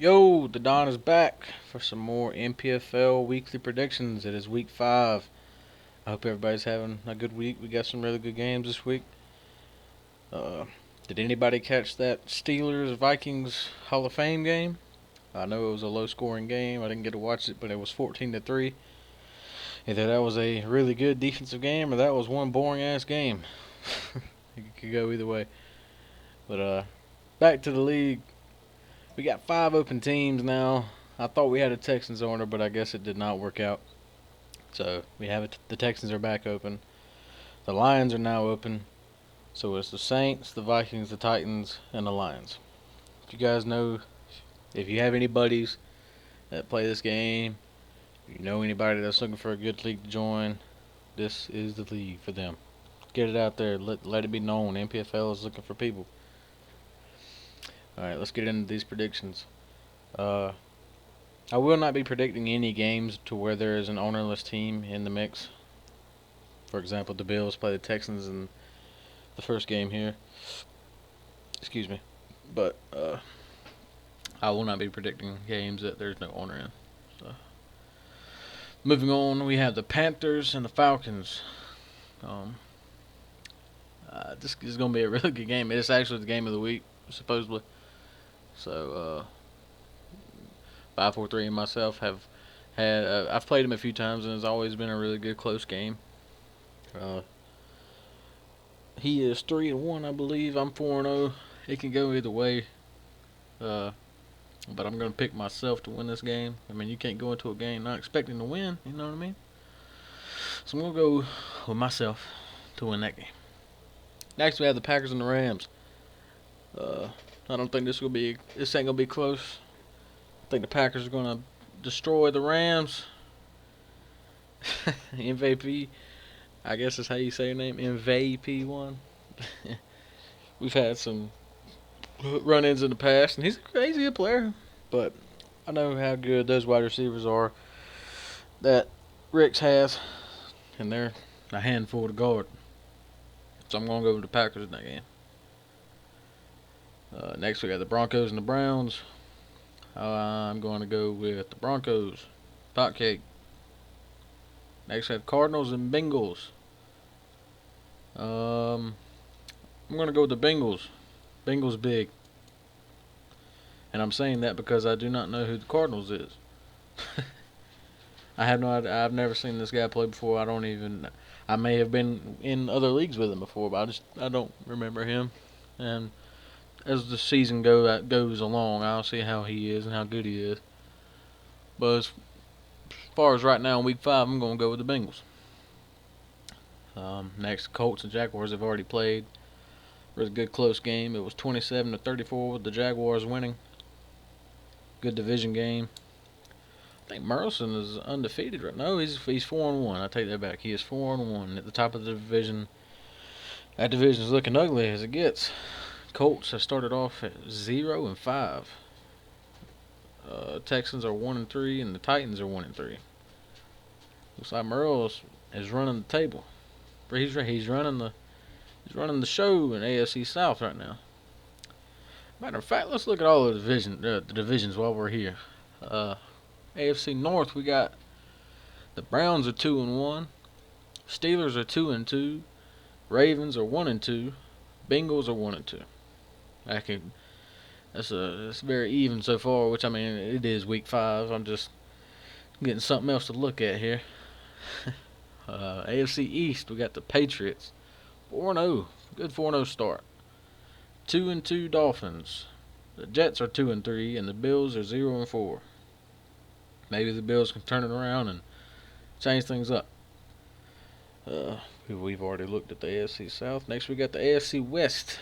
Yo, the Don is back for some more Mpfl weekly predictions. It is week 5. I hope everybody's having a good week. We got some really good games this week. Uh, did anybody catch that Steelers Vikings Hall of Fame game? I know it was a low scoring game. I didn't get to watch it, but it was 14-3. Either that was a really good defensive game or that was one boring ass game. It could go either way. But back to the league. We got 5 open teams now. I thought we had a Texans owner, but I guess it did not work out. So we have it. The Texans are back open. The Lions are now open. So it's the Saints, the Vikings, the Titans, and the Lions. If you guys know, if you have any buddies that play this game, you know anybody that's looking for a good league to join, this is the league for them. Get it out there. Let it be known. MPFL is looking for people. All right, let's get into these predictions. I will not be predicting any games to where there is an ownerless team in the mix. For example, the Bills play the Texans in the first game here. Excuse me. But I will not be predicting games that there's no owner in. So, moving on, we have the Panthers and the Falcons. This is going to be a really good game. It's actually the game of the week, supposedly. So, 543 and myself have had. I've played him a few times, and it's always been a really good close game. He is 3-1, I believe. I'm 4-0. It can go either way. But I'm gonna pick myself to win this game. I mean, you can't go into a game not expecting to win. You know what I mean? So I'm gonna go with myself to win that game. Next, we have the Packers and the Rams. I don't think this ain't gonna be close. I think the Packers are gonna destroy the Rams. MVP, I guess is how you say your name. MVP1. We've had some run-ins in the past, and he's a crazy player. But I know how good those wide receivers are that Ricks has, and they're a handful to guard. So I'm going to go with the Packers in that game. Next, we got the Broncos and the Browns. I'm going to go with the Broncos. Pot cake. Next, we have Cardinals and Bengals. I'm going to go with the Bengals. Bengals big. And I'm saying that because I do not know who the Cardinals is. I have no idea. I've never seen this guy play before. I may have been in other leagues with him before, but I don't remember him. And as the season goes along, I'll see how he is and how good he is. But as far as right now in week 5, I'm going to go with the Bengals. Next, Colts and Jaguars have already played. It was a good close game. It was 27-34 with the Jaguars winning. Good division game. I think Merlson is undefeated right now. No, he's 4-1. I take that back. He is 4-1 at the top of the division. That division is looking ugly as it gets. Colts have started off at 0-5. Texans are 1-3, and the Titans are 1-3. Looks like Merle is running the table. He's running the show in AFC South right now. Matter of fact, let's look at all the divisions while we're here. AFC North, we got the Browns are 2-1, Steelers are 2-2, Ravens are 1-2, Bengals are 1-2. That's very even so far. Which, I mean, it is week 5. I'm just getting something else to look at here. AFC East, we got the Patriots 4-0, good 4-0 start. 2-2 Dolphins. The Jets are 2-3, and the Bills are 0-4. Maybe the Bills can turn it around and change things up. We've already looked at the AFC South. Next, we got the AFC West.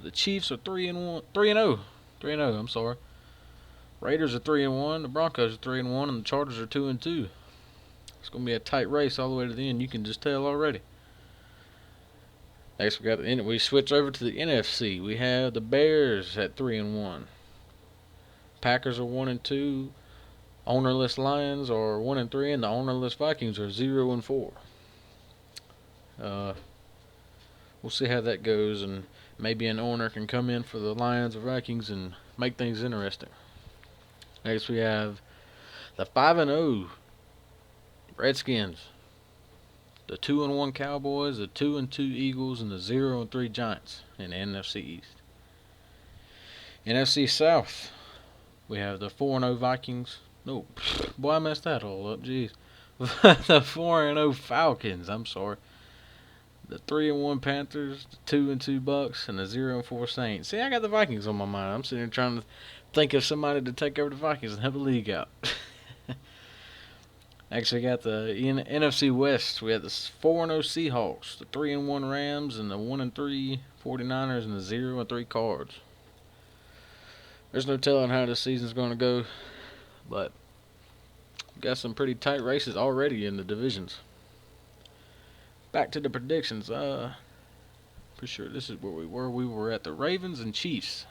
The Chiefs are 3-0. 3-0. I'm sorry. Raiders are 3-1. The Broncos are 3-1, and the Chargers are 2-2. It's gonna be a tight race all the way to the end. You can just tell already. Next, we switch over to the NFC. We have the Bears at 3-1. Packers are 1-2. Ownerless Lions are 1-3, and the ownerless Vikings are 0-4. We'll see how that goes, and maybe an owner can come in for the Lions or Vikings and make things interesting. Next we have the 5-0 Redskins, the 2-1 Cowboys, the 2-2 Eagles, and the 0-3 Giants in the NFC East. NFC South, we have the 4-0 Vikings. No, boy, I messed that all up. Jeez. The 4-0 Falcons. I'm sorry. The 3-1 Panthers, the 2-2 Bucks, and the 0-4 Saints. See, I got the Vikings on my mind. I'm sitting here trying to think of somebody to take over the Vikings and help the league out. Next, we got the NFC West. We have the 4-0 Seahawks, the 3-1 Rams, and the 1-3 49ers, and the 0-3 Cards. There's no telling how this season's going to go, but we got some pretty tight races already in the divisions. Back to the predictions. Pretty sure this is where we were. We were at the Ravens and Chiefs.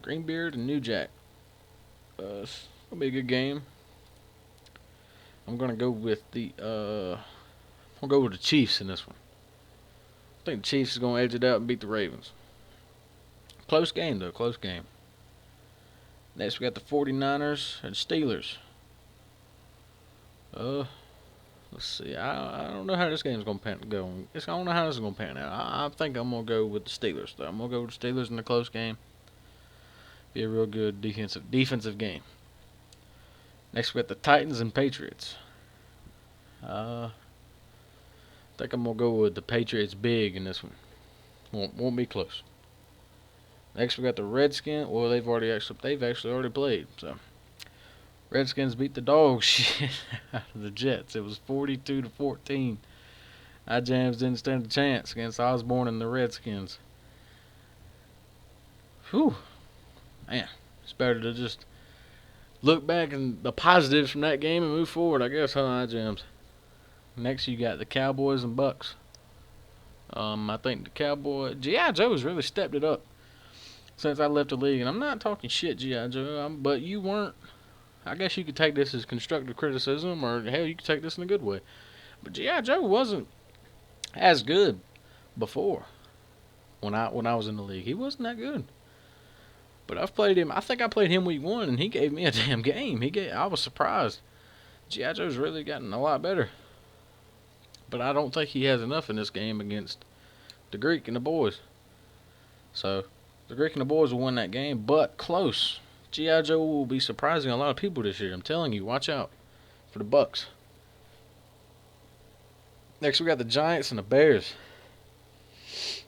Greenbeard and New Jack. It's gonna be a good game. I'm gonna go with the Chiefs in this one. I think the Chiefs is gonna edge it out and beat the Ravens. Close game though, close game. Next we got the 49ers and Steelers. Let's see. I don't know how this game's gonna go. I don't know how this is gonna pan out. I think I'm gonna go with the Steelers though. I'm gonna go with the Steelers in the close game. Be a real good defensive game. Next we got the Titans and Patriots. I think I'm gonna go with the Patriots big in this one. Won't be close. Next we got the Redskins. Well, they've actually already played. So Redskins beat the dog shit out of the Jets. It was 42-14. Jams didn't stand a chance against Osborne and the Redskins. Whew, man, it's better to just look back and the positives from that game and move forward, I guess, huh, Jams? Next, you got the Cowboys and Bucks. I think the G.I. Joe's really stepped it up since I left the league. And I'm not talking shit, G.I. Joe, but you weren't. I guess you could take this as constructive criticism, or hell, you could take this in a good way. But G.I. Joe wasn't as good before when I was in the league. He wasn't that good. But I've played him. I think I played him week 1, and he gave me a damn game. I was surprised. G.I. Joe's really gotten a lot better. But I don't think he has enough in this game against the Greek and the boys. So, the Greek and the boys will win that game, but close. G.I. Joe will be surprising a lot of people this year. I'm telling you, watch out for the Bucks. Next, we got the Giants and the Bears.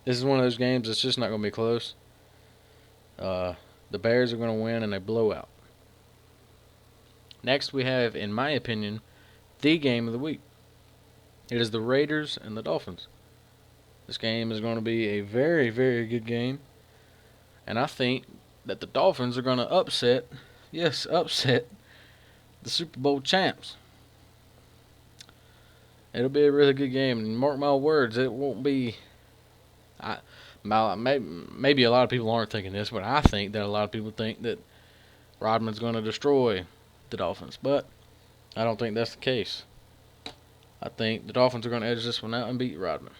This is one of those games that's just not going to be close. The Bears are going to win in a blowout. Next, we have, in my opinion, the game of the week. It is the Raiders and the Dolphins. This game is going to be a very, very good game. And I think that the Dolphins are going to upset the Super Bowl champs. It'll be a really good game. And mark my words, it won't be... Maybe a lot of people aren't thinking this, but I think that a lot of people think that Rodman's going to destroy the Dolphins. But I don't think that's the case. I think the Dolphins are going to edge this one out and beat Rodman.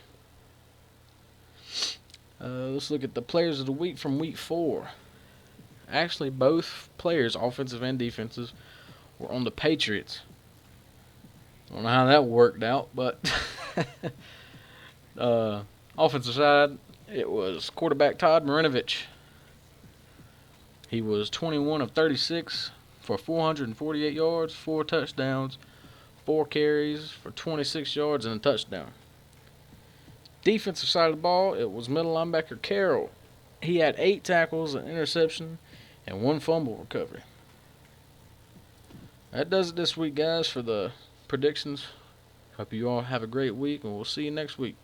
Let's look at the players of the week from week 4. Actually, both players, offensive and defensive, were on the Patriots. I don't know how that worked out, but offensive side, it was quarterback Todd Marinovich. He was 21 of 36 for 448 yards, 4 touchdowns, 4 carries for 26 yards and a touchdown. Defensive side of the ball, it was middle linebacker Carroll. He had 8 tackles, an interception, and 1 fumble recovery. That does it this week, guys, for the predictions. Hope you all have a great week, and we'll see you next week.